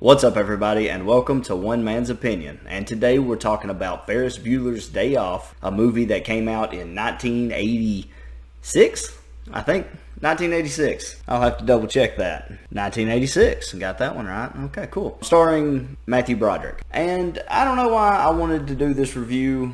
What's up, everybody, and welcome to One Man's Opinion. And today we're talking about Ferris Bueller's Day Off, a movie that came out in 1986, I think. 1986. I'll have to double check that. 1986. Got that one right. Okay, cool. Starring Matthew Broderick. And I don't know why I wanted to do this review.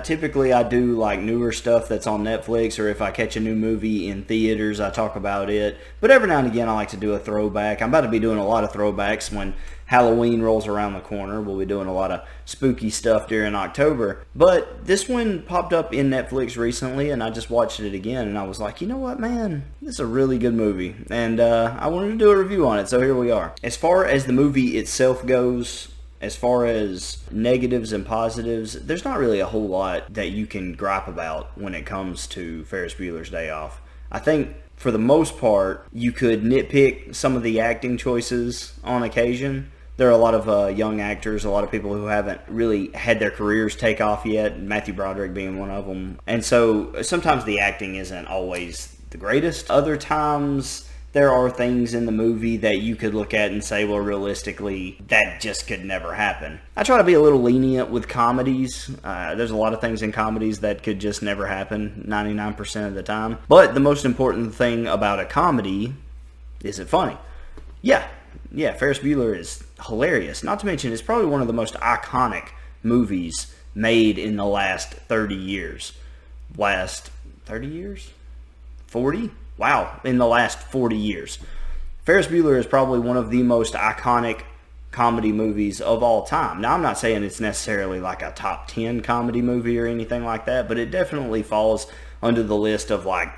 Typically I do like newer stuff that's on Netflix, or if I catch a new movie in theaters, I talk about it. But every now and again I like to do a throwback. I'm about to be doing a lot of throwbacks when Halloween rolls around the corner. We'll be doing a lot of spooky stuff during October. But this one popped up in Netflix recently, and I just watched it again, and I was like, you know what, man? This is a really good movie. And I wanted to do a review on it, so here we are. As far as the movie itself goes, as far as negatives and positives, there's not really a whole lot that you can gripe about when it comes to Ferris Bueller's Day Off. I think for the most part, you could nitpick some of the acting choices on occasion. There are a lot of young actors, a lot of people who haven't really had their careers take off yet, Matthew Broderick being one of them. And so sometimes the acting isn't always the greatest. Other times there are things in the movie that you could look at and say, well, realistically, that just could never happen. I try to be a little lenient with comedies. There's a lot of things in comedies that could just never happen 99% of the time. But the most important thing about a comedy is it funny? Yeah, Ferris Bueller is hilarious. Not to mention, it's probably one of the most iconic movies made in the last 30 years. Last 30 years? 40? Wow, in the last 40 years. Ferris Bueller is probably one of the most iconic comedy movies of all time. Now, I'm not saying it's necessarily like a top 10 comedy movie or anything like that, but it definitely falls under the list of like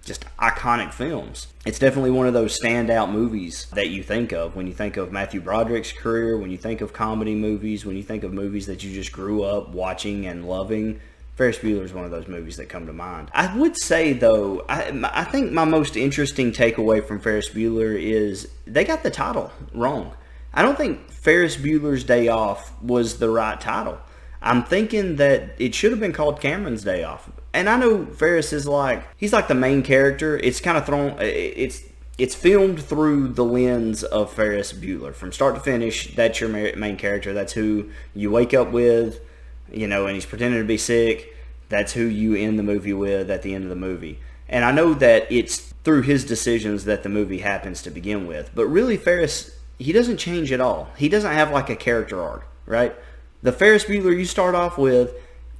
just iconic films. It's definitely one of those standout movies that you think of when you think of Matthew Broderick's career, when you think of comedy movies, when you think of movies that you just grew up watching and loving. Ferris Bueller is one of those movies that come to mind. I would say, though, I think my most interesting takeaway from Ferris Bueller is they got the title wrong. I don't think Ferris Bueller's Day Off was the right title. I'm thinking that it should have been called Cameron's Day Off. And I know Ferris is he's like the main character. It's kind of it's filmed through the lens of Ferris Bueller. From start to finish, that's your main character. That's who you wake up with, and he's pretending to be sick. That's who you end the movie with at the end of the movie. And I know that it's through his decisions that the movie happens to begin with. But really, Ferris, he doesn't change at all. He doesn't have like a character arc, right? The Ferris Bueller you start off with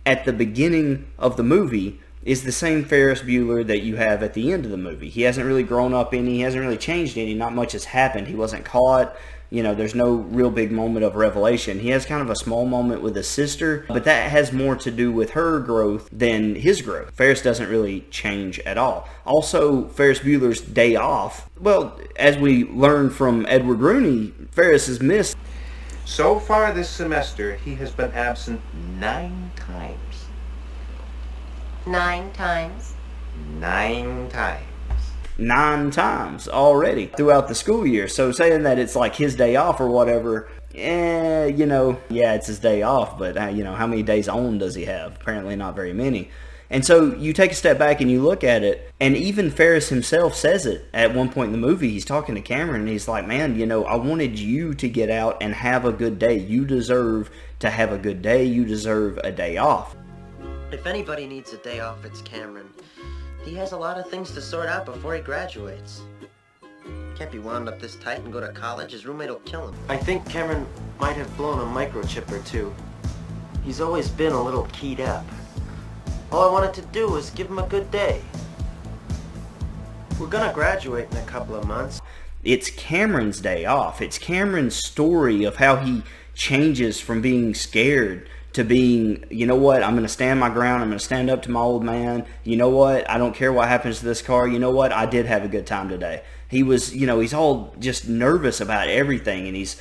at the beginning of the movie is the same Ferris Bueller that you have at the end of the movie. He hasn't really grown up any. He hasn't really changed any. Not much has happened. He wasn't caught. There's no real big moment of revelation. He has kind of a small moment with his sister, but that has more to do with her growth than his growth. Ferris doesn't really change at all. Also, Ferris Bueller's Day Off, well, as we learned from Edward Rooney, Ferris has missed. So far this semester, he has been absent 9 times. 9 times? 9 times. 9 times already throughout the school year. So saying that it's like his day off or whatever, yeah, it's his day off, but how many days on does he have? Apparently not very many. And so you take a step back and you look at it, and even Ferris himself says it at one point in the movie. He's talking to Cameron, and he's like, man, I wanted you to get out and have a good day. You deserve to have a good day. You deserve a day off. If anybody needs a day off, it's Cameron. He has a lot of things to sort out before he graduates. Can't be wound up this tight and go to college. His roommate will kill him. I think Cameron might have blown a microchip or two. He's always been a little keyed up. All I wanted to do was give him a good day. We're gonna graduate in a couple of months. It's Cameron's day off. It's Cameron's story of how he changes from being scared to being, you know what, I'm going to stand my ground. I'm going to stand up to my old man. You know what, I don't care what happens to this car. You know what, I did have a good time today. He was, he's all just nervous about everything, and he's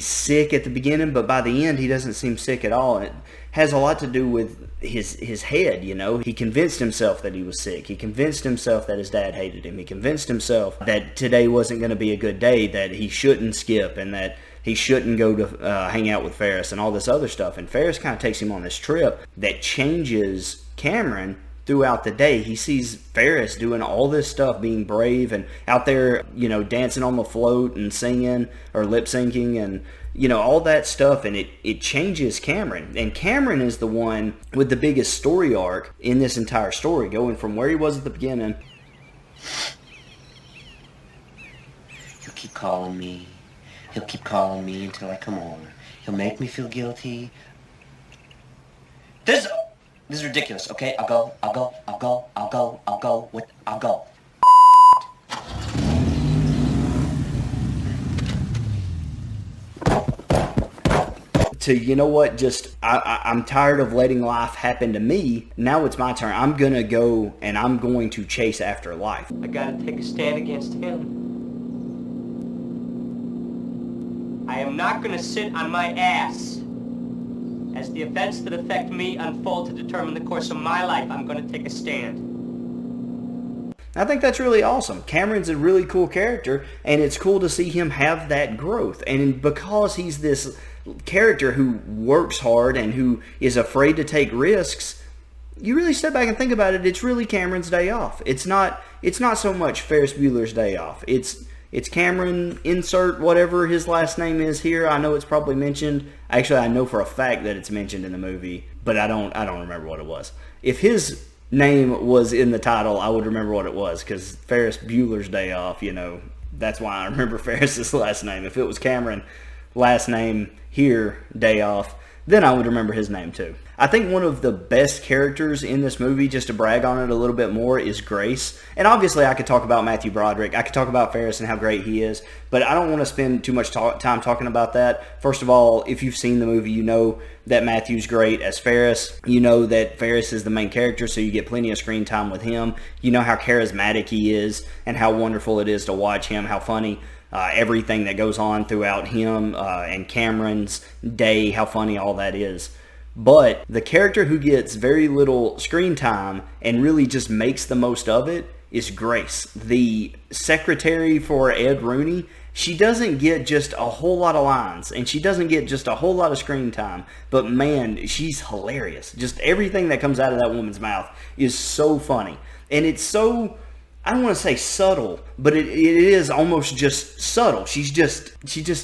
sick at the beginning, but by the end he doesn't seem sick at all. And it has a lot to do with his head. He convinced himself that he was sick. He convinced himself that his dad hated him. He convinced himself that today wasn't going to be a good day, that he shouldn't skip, and that he shouldn't go to hang out with Ferris and all this other stuff. And Ferris kind of takes him on this trip that changes Cameron throughout the day. He sees Ferris doing all this stuff, being brave and out there, you know, dancing on the float and singing or lip syncing and, you know, all that stuff, and it changes Cameron. And Cameron is the one with the biggest story arc in this entire story, going from where he was at the beginning. He'll keep calling me. He'll keep calling me until I come over. He'll make me feel guilty. This is ridiculous, okay? I'll go. To, you know what, just, I'm tired of letting life happen to me. Now it's my turn. I'm going to go and I'm going to chase after life. I gotta take a stand against him. I am not gonna sit on my ass. As the events that affect me unfold to determine the course of my life, I'm gonna take a stand. I think that's really awesome. Cameron's a really cool character, and it's cool to see him have that growth. And because he's this character who works hard and who is afraid to take risks, you really step back and think about it, it's really Cameron's day off. It's not so much Ferris Bueller's day off. It's Cameron, insert whatever his last name is here. I know it's probably mentioned. Actually, I know for a fact that it's mentioned in the movie, but I don't remember what it was. If his name was in the title, I would remember what it was, because Ferris Bueller's day off, you know, that's why I remember Ferris's last name. If it was Cameron, last name here, day off, then I would remember his name too. I think one of the best characters in this movie, just to brag on it a little bit more, is Grace. And obviously I could talk about Matthew Broderick. I could talk about Ferris and how great he is, but I don't want to spend too much time talking about that. First of all, if you've seen the movie, you know that Matthew's great as Ferris. You know that Ferris is the main character, so you get plenty of screen time with him. You know how charismatic he is and how wonderful it is to watch him, how funny. Everything that goes on throughout him and Cameron's day, how funny all that is. But the character who gets very little screen time and really just makes the most of it is Grace. The secretary for Ed Rooney, she doesn't get just a whole lot of lines and she doesn't get just a whole lot of screen time, but man, she's hilarious. Just everything that comes out of that woman's mouth is so funny. And it's so, I don't want to say subtle, but it is almost just subtle. She just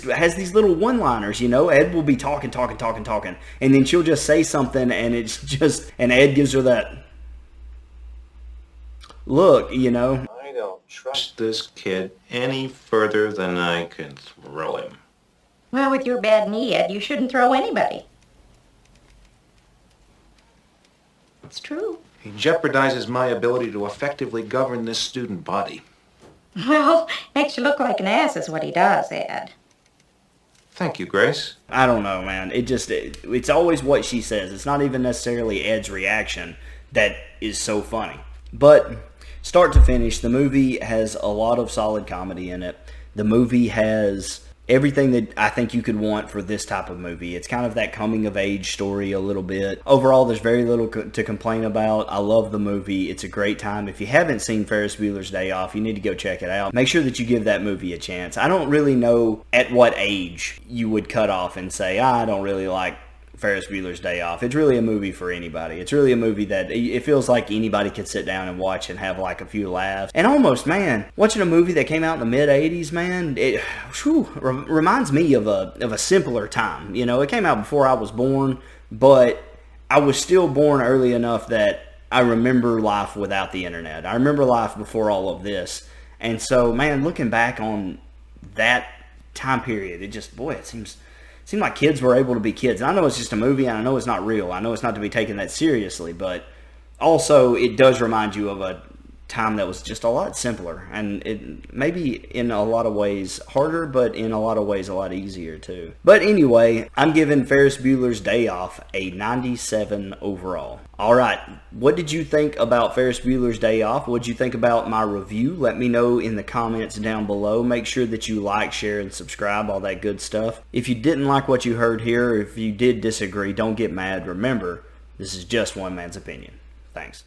has these little one-liners, you know. Ed will be talking, and then she'll just say something, and it's just, and Ed gives her that look, you know. I don't trust this kid any further than I can throw him. Well, with your bad knee, Ed, you shouldn't throw anybody. It's true. He jeopardizes my ability to effectively govern this student body. Well, makes you look like an ass is what he does, Ed. Thank you, Grace. I don't know, man. It's always what she says. It's not even necessarily Ed's reaction that is so funny. But start to finish, the movie has a lot of solid comedy in it. The movie has everything that I think you could want for this type of movie. It's kind of that coming-of-age story a little bit. Overall, there's very little to complain about. I love the movie. It's a great time. If you haven't seen Ferris Bueller's Day Off, you need to go check it out. Make sure that you give that movie a chance. I don't really know at what age you would cut off and say, I don't really like Ferris Bueller's Day Off. It's really a movie for anybody. It's really a movie that it feels like anybody could sit down and watch and have like a few laughs. And almost, man, watching a movie that came out in the mid-'80s, man, it reminds me of a simpler time. You know, it came out before I was born, but I was still born early enough that I remember life without the internet. I remember life before all of this. And so, man, looking back on that time period, it just, boy, it seemed like kids were able to be kids. And I know it's just a movie, and I know it's not real. I know it's not to be taken that seriously, but also it does remind you of a time that was just a lot simpler. And it maybe in a lot of ways harder, but in a lot of ways a lot easier too. But anyway, I'm giving Ferris Bueller's Day Off a 97 overall. All right, what did you think about Ferris Bueller's Day Off? What did you think about my review? Let me know in the comments down below. Make sure that you like, share, and subscribe, all that good stuff. If you didn't like what you heard here, or if you did disagree, don't get mad. Remember, this is just one man's opinion. Thanks.